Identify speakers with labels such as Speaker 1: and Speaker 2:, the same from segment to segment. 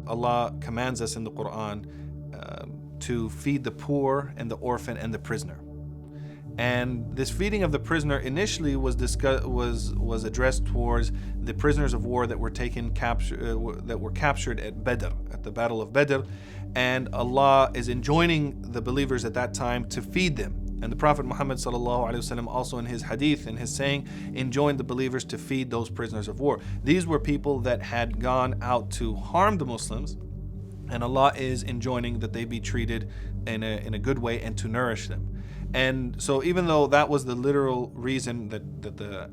Speaker 1: Allah commands us in the Quran to feed the poor and the orphan and the prisoner. And this feeding of the prisoner initially was addressed towards the prisoners of war that were captured at Badr, at the Battle of Badr, and Allah is enjoining the believers at that time to feed them. And the Prophet Muhammad ﷺ also in his hadith, in his saying, enjoined the believers to feed those prisoners of war. These were people that had gone out to harm the Muslims, and Allah is enjoining that they be treated in a good way and to nourish them. And so even though that was the literal reason that the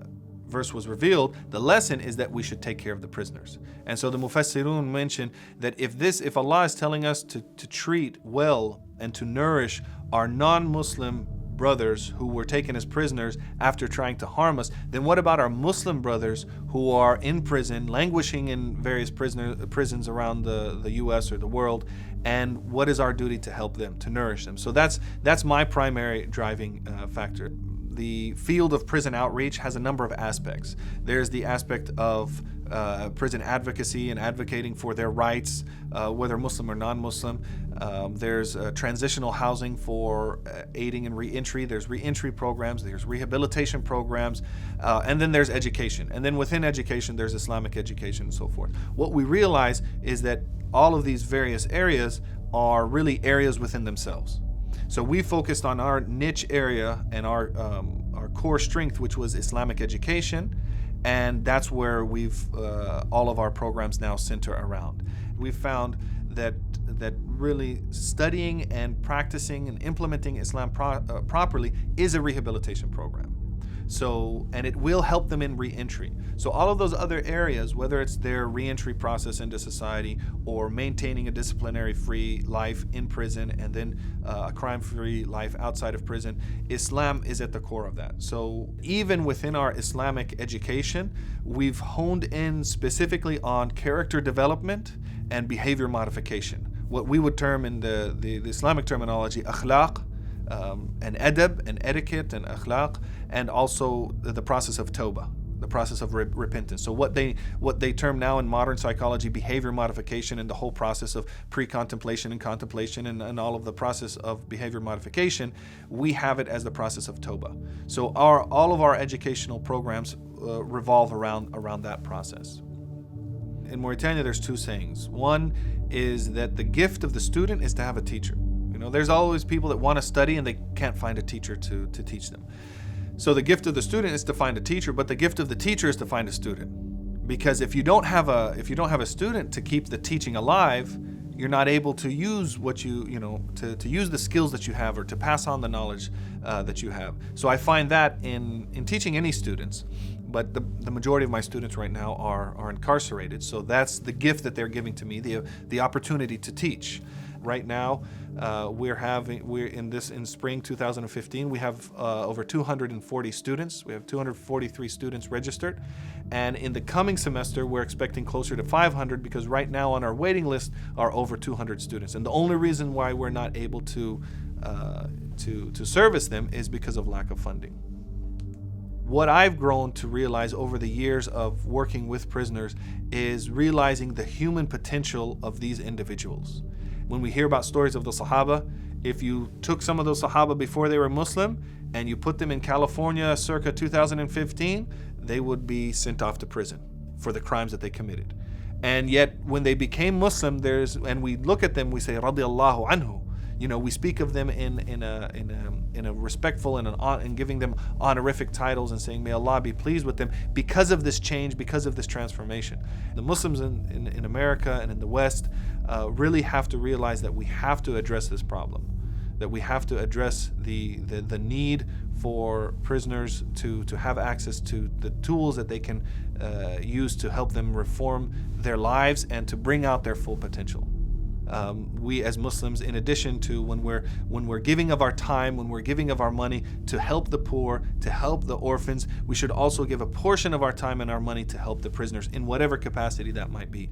Speaker 1: verse was revealed, the lesson is that we should take care of the prisoners. And so the Mufassirun mention that if Allah is telling us to treat well and to nourish our non-Muslim brothers who were taken as prisoners after trying to harm us, then what about our Muslim brothers who are in prison, languishing in various prisons around the US or the world? And what is our duty to help them, to nourish them? So that's my primary driving factor. The field of prison outreach has a number of aspects. There's the aspect of prison advocacy and advocating for their rights, whether Muslim or non-Muslim. There's transitional housing for aiding in re-entry. There's re-entry programs. There's rehabilitation programs. And then there's education. And then within education, there's Islamic education and so forth. What we realize is that all of these various areas are really areas within themselves. So we focused on our niche area and our core strength, which was Islamic education, and that's where we've all of our programs now center around. We've found that really studying and practicing and implementing Islam properly is a rehabilitation program. So, and it will help them in re-entry. So all of those other areas, whether it's their re-entry process into society or maintaining a disciplinary-free life in prison and then a crime-free life outside of prison, Islam is at the core of that. So even within our Islamic education, we've honed in specifically on character development and behavior modification. What we would term in the Islamic terminology, akhlaq, and adab and etiquette and akhlaq, and also the process of Tayba, the process of repentance. So what they term now in modern psychology behavior modification, and the whole process of pre-contemplation and contemplation and all of the process of behavior modification, we have it as the process of Tayba. So all of our educational programs revolve around that process. In Mauritania, there's two sayings. One is that the gift of the student is to have a teacher. There's always people that want to study and they can't find a teacher to teach them. So the gift of the student is to find a teacher, but the gift of the teacher is to find a student. Because if you don't have a student to keep the teaching alive, you're not able to use to use the skills that you have or to pass on the knowledge that you have. So I find that in teaching any students, but the majority of my students right now are incarcerated. So that's the gift that they're giving to me, the opportunity to teach. Right now, in spring 2015, we have over 240 students. We have 243 students registered, and in the coming semester, we're expecting closer to 500 because right now on our waiting list are over 200 students. And the only reason why we're not able to service them is because of lack of funding. What I've grown to realize over the years of working with prisoners is realizing the human potential of these individuals. When we hear about stories of the Sahaba, if you took some of those Sahaba before they were Muslim and you put them in California circa 2015, they would be sent off to prison for the crimes that they committed. And yet when they became Muslim, and we look at them, we say radiyallahu anhu. We speak of them in a respectful and giving them honorific titles and saying, may Allah be pleased with them because of this change, because of this transformation. The Muslims in America and in the West really have to realize that we have to address this problem, that we have to address the need for prisoners to have access to the tools that they can use to help them reform their lives and to bring out their full potential. We as Muslims, in addition to when we're giving of our time, when we're giving of our money to help the poor, to help the orphans, we should also give a portion of our time and our money to help the prisoners in whatever capacity that might be.